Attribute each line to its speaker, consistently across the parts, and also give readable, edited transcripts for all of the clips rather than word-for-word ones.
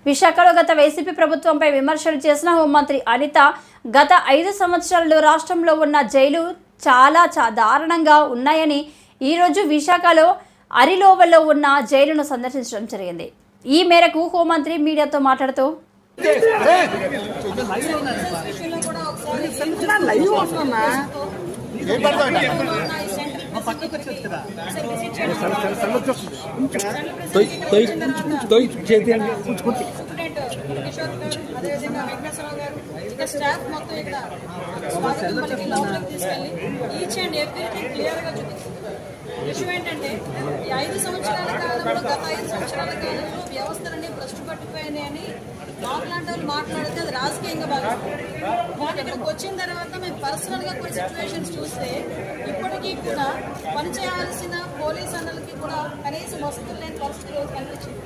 Speaker 1: విశాఖలో గత వైసీపీ ప్రభుత్వంపై విమర్శలు చేసిన హోంమంత్రి అనిత గత 5 సంవత్సరాల్లో రాష్ట్రంలో ఉన్న జైలు చాలా దారుణంగా ఉన్నాయని ఈరోజు విశాఖలో అరిలోవలో ఉన్న జైలును సందర్శించడం జరిగింది. ఈ మేరకు హోంమంత్రి మీడియాతో మాట్లాడుతూ
Speaker 2: స్టాఫ్ మొత్తం ఇక్కడ స్వాగతం పలికి లోపలికి తీసుకెళ్ళి ఈచ్ అండ్ ఎవ్రీథింగ్ క్లియర్గా చూపిస్తుంది. విషయం ఏంటంటే ఈ 5 సంవత్సరాల కాలంలో గత 5 సంవత్సరాల కాలంలో వ్యవస్థలన్నీ భ్రష్టు పట్టిపోయినాయని మాట్లాడే వాళ్ళు మాట్లాడితే అది రాజకీయంగా భావిస్తారు. కానీ ఇక్కడికి వచ్చిన తర్వాత మేము పర్సనల్గా కొన్ని సిచ్యువేషన్స్ చూస్తే ఇప్పటికీ కూడా పనిచేయాల్సిన పోలీస్ అన్నలకి కూడా కనీసం వసతులు లేని పరిస్థితి రోజు కనిపించింది.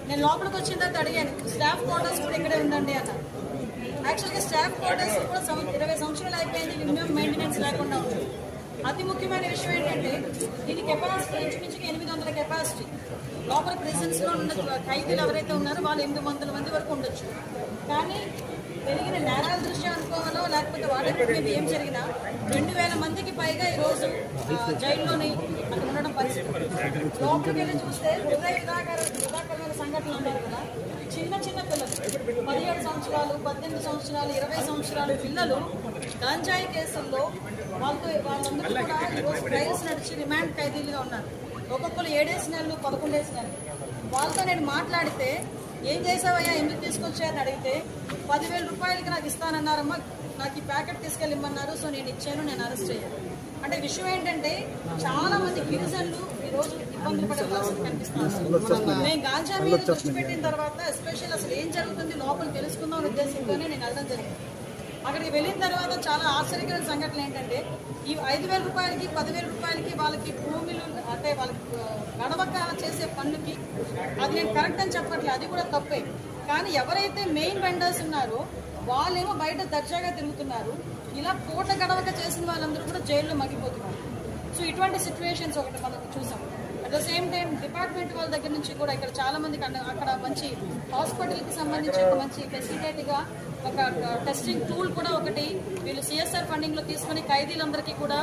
Speaker 2: నేను లోపలికి వచ్చిన తర్వాత అడిగాను, స్టాఫ్ క్వార్టర్స్ కూడా ఇక్కడే ఉందండి అన్న. యాక్చువల్గా స్టాఫ్ క్వార్టర్స్ కూడా 20 సంవత్సరాలు అయిపోయింది, మినిమం మెయింటెనెన్స్ లేకుండా ఉంది. అతి ముఖ్యమైన విషయం ఏంటంటే దీని కెపాసిటీ ఇంచుమించుగా 800 కెపాసిటీ. లోపల ప్రెజెన్స్లో ఉన్న ఖైదీలు ఎవరైతే ఉన్నారో వాళ్ళు 800 మంది వరకు ఉండొచ్చు. కానీ పెరిగిన నేరాల దృష్ట్యా అనుకోవాలో లేకపోతే వాటి ఏం జరిగినా 2000 మందికి పైగా ఈరోజు జైల్లోని అక్కడ ఉండడం పరిస్థితి. లోపలికి వెళ్ళి చూస్తే విధాకరమైన సంఘటనలు ఉన్నాయి కదా. చిన్న చిన్న పిల్లలు 17 సంవత్సరాలు 18 సంవత్సరాలు 20 సంవత్సరాలు పిల్లలు గంజాయి కేసుల్లో వాళ్ళందరూ కూడా ఈరోజు ట్రయల్స్ నడిచి రిమాండ్ ఖైదీలుగా ఉన్నారు. ఒక్కొక్కరు 7 నెలలు 11 నెలలు. వాళ్ళతో నేను మాట్లాడితే ఏం చేసావయ్యా, ఎందుకు తీసుకొచ్చారని అడిగితే 10,000 రూపాయలకి నాకు ఇస్తానన్నారమ్మా, నాకు ఈ ప్యాకెట్ తీసుకెళ్ళిమ్మన్నారు, సో నేను ఇచ్చాను, నేను అరెస్ట్ అయ్యాను. అంటే విషయం ఏంటంటే చాలా మంది గిరిజనులు ఈరోజు ఇబ్బందులు పడే పరిస్థితి కనిపిస్తున్నారు. నేను గాంజా మీద దృష్టి పెట్టిన తర్వాత ఎస్పెషల్ అసలు ఏం జరుగుతుంది లోపల తెలుసుకుందాం అనే ఉద్దేశంతోనే నేను వెళ్ళడం జరిగింది. అక్కడికి వెళ్ళిన తర్వాత చాలా ఆశ్చర్యకరమైన సంఘటనలు ఏంటంటే ఈ 5,000 రూపాయలకి 10,000 రూపాయలకి వాళ్ళకి భూములు అంటే వాళ్ళకి గడవక చేసే పనులకి అది నేను కరెక్ట్ అని చెప్పట్లేదు, అది కూడా తప్పే. కానీ ఎవరైతే మెయిన్ వెండర్స్ ఉన్నారో వాళ్ళేమో బయట దర్జాగా తిరుగుతున్నారు. ఇలా పూట గడవక చేసిన వాళ్ళందరూ కూడా జైల్లో మగ్గిపోతున్నారు. సో ఇటువంటి సిచ్యువేషన్స్ ఒకటి మనం చూసాం. At the same time department వాళ్ళ దగ్గర నుంచి కూడా ఇక్కడ చాలా మందికి అక్కడ మంచి హాస్పిటల్కి సంబంధించి ఒక మంచి ఫెసిలిటేట్గా ఒక టెస్టింగ్ టూల్ కూడా ఒకటి వీళ్ళు సిఎస్ఆర్ ఫండింగ్లో తీసుకుని ఖైదీలందరికీ కూడా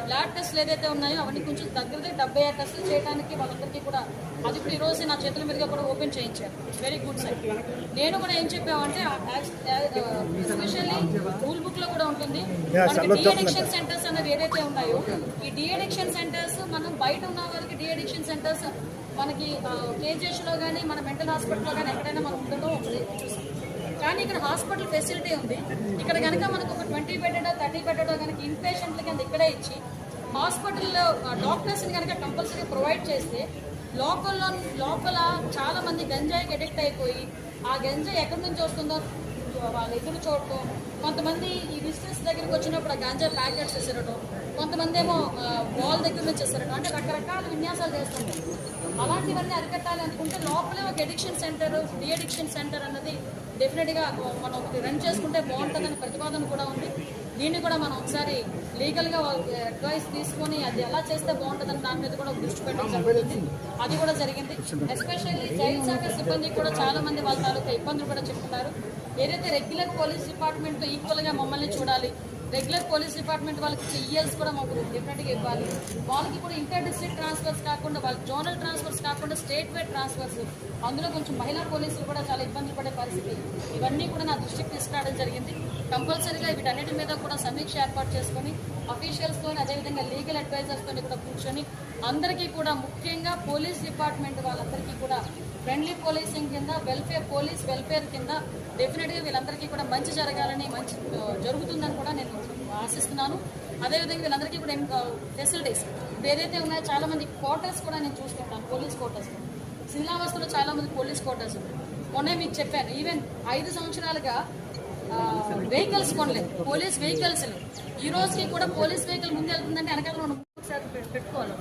Speaker 2: ల్యాబ్ టెస్ట్లు ఏదైతే ఉన్నాయో అవన్నీ కొంచెం దగ్గరది 76 టెస్టులు చేయడానికి వాళ్ళందరికీ కూడా అది కూడా ఈరోజు నా చేతుల మీదుగా కూడా ఓపెన్ చేయించారు. Very good side. నేను కూడా ఏం చెప్పామంటే ఎస్పెషల్లీ రూల్ బుక్లో కూడా ఉంటుంది మనకి డీఅడిక్షన్ సెంటర్స్ అనేవి ఏదైతే ఉన్నాయో ఈ డీఅడిక్షన్ సెంటర్స్ మనం బయట ఉన్న వాళ్ళకి డీఅడిక్షన్ సెంటర్స్ మనకి కేజీహెచ్లో కానీ మన మెంటల్ హాస్పిటల్లో కానీ ఎక్కడైనా మనం ఉండటం చూసాం. కానీ ఇక్కడ హాస్పిటల్ ఫెసిలిటీ ఉంది. ఇక్కడ కనుక మనకు ఒక 20 బెడ్డో 30 బెడ్డో కనుక ఇన్పేషెంట్ల కింద ఇక్కడే ఇచ్చి హాస్పిటల్లో డాక్టర్స్ని కనుక కంపల్సరీ ప్రొవైడ్ చేస్తే లోపల చాలా మంది గంజాయికి అడిక్ట్ అయిపోయి ఆ గంజాయి ఎక్కడి నుంచి వస్తుందో వాళ్ళు ఎదురు చూడటం, కొంతమంది ఈ బిజినెస్ దగ్గరికి వచ్చినప్పుడు ఆ గంజా ప్యాకెట్స్ వేసేయడం, కొంతమంది ఏమో వాల్ దగ్గర నుంచి వేసేయడం, అంటే రకరకాల విన్యాసాలు చేస్తుంటారు. అలాంటివన్నీ అరికట్టాలి అనుకుంటే లోపలే ఒక ఎడిక్షన్ సెంటర్ డీఅడిక్షన్ సెంటర్ అన్నది డెఫినెట్గా మనం రన్ చేసుకుంటే బాగుంటుందని ప్రతిపాదన కూడా ఉంది. దీన్ని కూడా మనం ఒకసారి లీగల్గా అడ్వైస్ తీసుకొని అది ఎలా చేస్తే బాగుంటుందని దాని మీద కూడా దృష్టి పెట్టడం జరుగుతుంది. అది కూడా జరిగింది. ఎస్పెషల్లీ జైలు శాఖ సిబ్బంది కూడా చాలా మంది వాళ్ళ తాలూకా ఇబ్బందులు కూడా చెప్తున్నారు. ఏదైతే రెగ్యులర్ పోలీస్ డిపార్ట్మెంట్తో ఈక్వల్గా మమ్మల్ని చూడాలి, రెగ్యులర్ పోలీస్ డిపార్ట్మెంట్ వాళ్ళకి ఈఎల్స్ కూడా మాకు డెఫినెట్గా ఇవ్వాలి, వాళ్ళకి కూడా ఇంటర్ డిస్ట్రిక్ట్ ట్రాన్స్ఫర్స్ కాకుండా వాళ్ళకి జోనల్ ట్రాన్స్ఫర్స్ కాకుండా స్టేట్ వైడ్ ట్రాన్స్ఫర్స్, అందులో కొంచెం మహిళా పోలీసులు కూడా చాలా ఇబ్బంది పడే పరిస్థితి, ఇవన్నీ కూడా నా దృష్టికి తీసుకురావడం జరిగింది. కంపల్సరీగా వీటన్నిటి మీద కూడా సమీక్ష ఏర్పాటు చేసుకొని అఫీషియల్స్తో అదేవిధంగా లీగల్ అడ్వైజర్స్తో కూడా కూర్చొని అందరికీ కూడా ముఖ్యంగా పోలీస్ డిపార్ట్మెంట్ వాళ్ళందరికీ కూడా ఫ్రెండ్లీ పోలీసింగ్ కింద పోలీస్ వెల్ఫేర్ కింద డెఫినెట్గా వీళ్ళందరికీ కూడా మంచి జరగాలని మంచి జరుగుతుందని కూడా నేను ఆశిస్తున్నాను. అదేవిధంగా వీళ్ళందరికీ కూడా ఫెసిలిటీస్ ఏదైతే ఉన్నాయో చాలా మంది క్వార్టర్స్ కూడా నేను చూసుకుంటాను. పోలీస్ క్వార్టర్స్ శిలావస్తులో చాలా మంది పోలీస్ క్వార్టర్స్ ఉన్నాయి. మొన్నే మీకు చెప్పాను, ఈవెన్ 5 సంవత్సరాలుగా వెహికల్స్ కొనలేదు, పోలీస్ వెహికల్స్ లేవు. ఈ రోజుకి కూడా పోలీస్ వెహికల్ ముందు వెళ్తుందంటే వెనకాల మనం పెట్టుకోవాలి.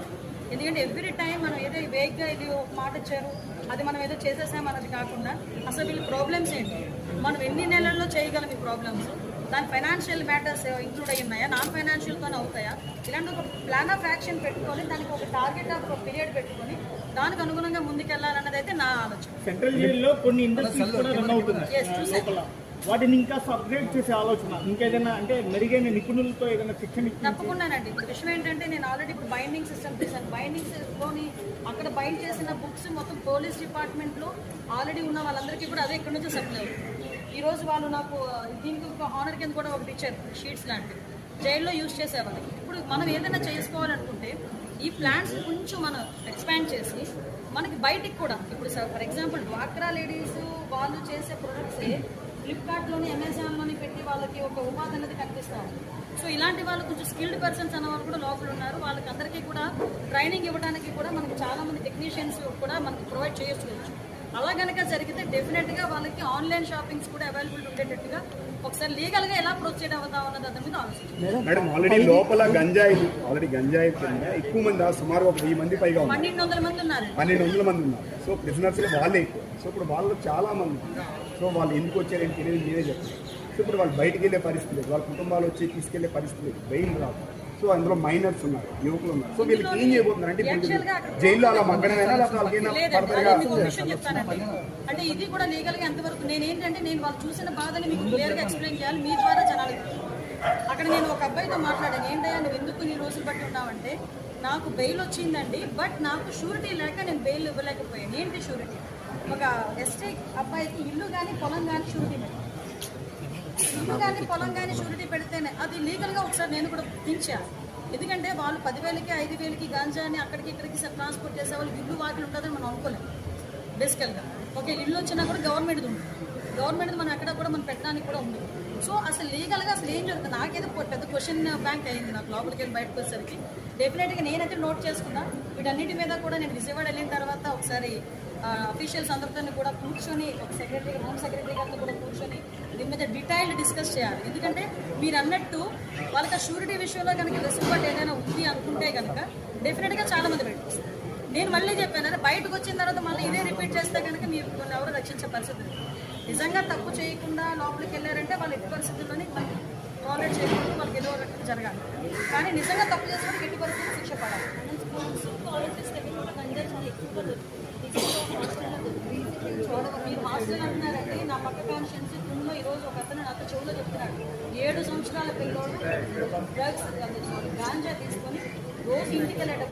Speaker 2: ఎందుకంటే ఎవ్రీ టైం మనం ఏదో వేగ్గా ఇది ఒక మాట ఇచ్చారు అది మనం ఏదో చేసేసాం అన్నది కాకుండా అసలు వీళ్ళ ప్రాబ్లమ్స్ ఏంటి, మనం ఎన్ని నెలల్లో చేయగలం ఈ ప్రాబ్లమ్స్, దాని ఫైనాన్షియల్ మ్యాటర్స్ ఇంక్లూడ్ అయ్యి ఉన్నాయా, నాన్ ఫైనాన్షియల్తోనే అవుతాయా, ఇలాంటి ఒక ప్లాన్ ఆఫ్ యాక్షన్ పెట్టుకొని దానికి ఒక టార్గెట్ ఆఫ్ పీరియడ్ పెట్టుకొని దానికి అనుగుణంగా ముందుకెళ్లాలన్నది అయితే నా ఆలోచన.
Speaker 3: సెంట్రల్ జైల్లో కొన్ని ఇండస్ట్రీస్ కూడా రన్ అవుతున్నాయి
Speaker 2: Yes, చూసాను.
Speaker 3: లోపల. వాటిని ఇంకా అప్గ్రేడ్ చేసే ఆలోచన, ఇంకేదైనా అంటే మెరుగైన నిపుణులతో ఏదైనా శిక్షణ ఇచ్చి
Speaker 2: తప్పకుండానండి. ఇప్పుడు విషయం ఏంటంటే నేను ఆల్రెడీ ఇప్పుడు బైండింగ్ సిస్టమ్ చేశాను. బైండింగ్స్లోని అక్కడ బైండ్ చేసిన బుక్స్ మొత్తం పోలీస్ డిపార్ట్మెంట్లో ఆల్రెడీ ఉన్న వాళ్ళందరికీ కూడా అదే ఇక్కడ నుంచి సప్లై అవుతుంది. ఈరోజు వాళ్ళు నాకు దీనికి ఒక హానర్ కింద కూడా ఒకటి ఇచ్చారు, షీట్స్ లాంటివి జైల్లో యూజ్ చేసేవాళ్ళకి. ఇప్పుడు మనం ఏదైనా చేసుకోవాలనుకుంటే ఈ ప్లాన్స్ కొంచెం మనం ఎక్స్పాండ్ చేసి మనకి బయటికి కూడా ఇప్పుడు ఫర్ ఎగ్జాంపుల్ డ్వాక్రా లేడీస్ వాళ్ళు చేసే ప్రొడక్ట్సే ఫ్లిప్కార్ట్లోని అమెజాన్లోని పెట్టి వాళ్ళకి ఒక ఉపాధి అనేది కల్పిస్తారు. సో ఇలాంటి వాళ్ళు కొంచెం స్కిల్డ్ పర్సన్స్ అన్న వాళ్ళు కూడా లోపల ఉన్నారు. వాళ్ళకి అందరికీ కూడా ట్రైనింగ్ ఇవ్వడానికి కూడా మనకి చాలా మంది టెక్నీషియన్స్ కూడా మనకి ప్రొవైడ్ చేయొచ్చు. అలా కనుక జరిగితే డెఫినెట్గా వాళ్ళకి ఆన్లైన్ షాపింగ్స్ కూడా అవైలబుల్ ఉండేటట్టుగా ఒకసారి లీగల్గా ఎలా ప్రొసీడ్ అవుతాం అన్నది దాని మీద ఆలోచించారు.
Speaker 4: మేడం ఆల్రెడీ లోపల గంజాయి కింద ఎక్కువ మంది సుమారు ఒక 1000 మంది పైగా ఉన్నారు,
Speaker 2: 1200 మంది ఉన్నారు.
Speaker 4: 1200 మంది ఉన్నారు. సో ప్రిజనర్స్ వాళ్ళే ఎక్కువ. సో ఇప్పుడు వాళ్ళు చాలా మంది, సో వాళ్ళు ఎందుకు వచ్చారని తెలియదు, నేనే చెప్తాను. సో ఇప్పుడు వాళ్ళు బయటికి వెళ్ళే పరిస్థితి లేదు, వాళ్ళ కుటుంబాలు వచ్చి తీసుకెళ్లే పరిస్థితి లేదు, బెయిల్ రాదు. సో అందులో మైనర్స్ ఉన్నారు, యువకులు ఉన్నారు. సో వీళ్ళకి ఏం చేయబోతున్నారు అంటే ఇప్పుడు జైల్లో అలా మగ్గనమైనా
Speaker 2: అంటే ఇది కూడా లీగల్ గా ఎంతవరకు నేనేంటంటే నేను వాళ్ళు చూసిన బాధని మీకు క్లియర్ గా ఎక్స్ప్లెయిన్ చేయాలి మీ ద్వారా జనాలకి. అక్కడ నేను ఒక అబ్బాయితో మాట్లాడాను, ఏంటయ్యా నువ్వు ఎందుకు నీ రోజులు బట్టి ఉన్నావంటే నాకు బెయిల్ వచ్చిందండి, బట్ నాకు షూరిటీ లేక నేను బెయిల్ ఇవ్వలేకపోయాను. ఏంటి షూరిటీ? ఒక ఎస్టీ అబ్బాయికి ఇల్లు కానీ పొలం కానీ షూరిటీ పెడతాను, ఇల్లు కానీ పొలం కానీ షూరిటీ పెడితేనే అది లీగల్గా ఒకసారి నేను కూడా దించాను. ఎందుకంటే వాళ్ళు 10,000కి 5,000కి గాంజాని అక్కడికి ఇక్కడికి ట్రాన్స్పోర్ట్ చేసే వాళ్ళు ఇల్లు వాకిలు ఉంటుందని మనం అనుకోలేము బేసికల్గా. ఓకే, ఇల్లు వచ్చినా కూడా గవర్నమెంట్ది ఉంటుంది, గవర్నమెంట్ది మనం ఎక్కడ కూడా మనం పెట్టడానికి కూడా ఉంది. సో అసలు లీగల్గా అసలు ఏం జరుగుతుంది నాకేదో పెద్ద క్వశ్చన్ బ్యాంక్ అయింది నాకు లోపలికి వెళ్ళి బయటకు వచ్చేసరికి. డెఫినెట్గా నేనైతే నోట్ చేసుకున్నా. వీటన్నిటి మీద కూడా నేను విజయవాడ వెళ్ళిన తర్వాత ఒకసారి అఫీషియల్స్ అందరితో కూడా కూర్చొని ఒక సెక్రటరీ హోమ్ సెక్రటరీ గారితో కూడా కూర్చొని దీని మీద డీటెయిల్డ్ డిస్కస్ చేయాలి. ఎందుకంటే మీరు అన్నట్టు వాళ్ళకి ఆ షూరిటీ విషయంలో కనుక వెసులుబాటు ఏదైనా ఉంది అనుకుంటే కనుక డెఫినెట్గా చాలా మంది బయటకు వస్తారు. నేను మళ్ళీ చెప్పాను, అదే బయటకు వచ్చిన తర్వాత మళ్ళీ ఇదే రిపీట్ చేస్తే కనుక మీరు కొన్ని ఎవరు రక్షించే పరిస్థితి లేదు. నిజంగా తప్పు చేయకుండా లోపలికి వెళ్ళారంటే వాళ్ళు ఎట్టి పరిస్థితుల్లోని టాలరేట్ చేయకుండా వాళ్ళకి ఏదో రకంగా జరగాలి. కానీ నిజంగా తప్పు చేస్తే ఎట్టి పరిస్థితులు శిక్ష పడాలి. మీరు హాస్టల్ అంటున్నారంటే నా పక్క కాన్షియన్స్ రూమ్లో ఈరోజు ఒక అతను నాతో చెవులో చెప్తున్నాడు, 7 సంవత్సరాల పిల్లోడు డ్రగ్స్ గాంజా తీసుకొని రోజు ఇంటికి వెళ్ళేటప్పుడు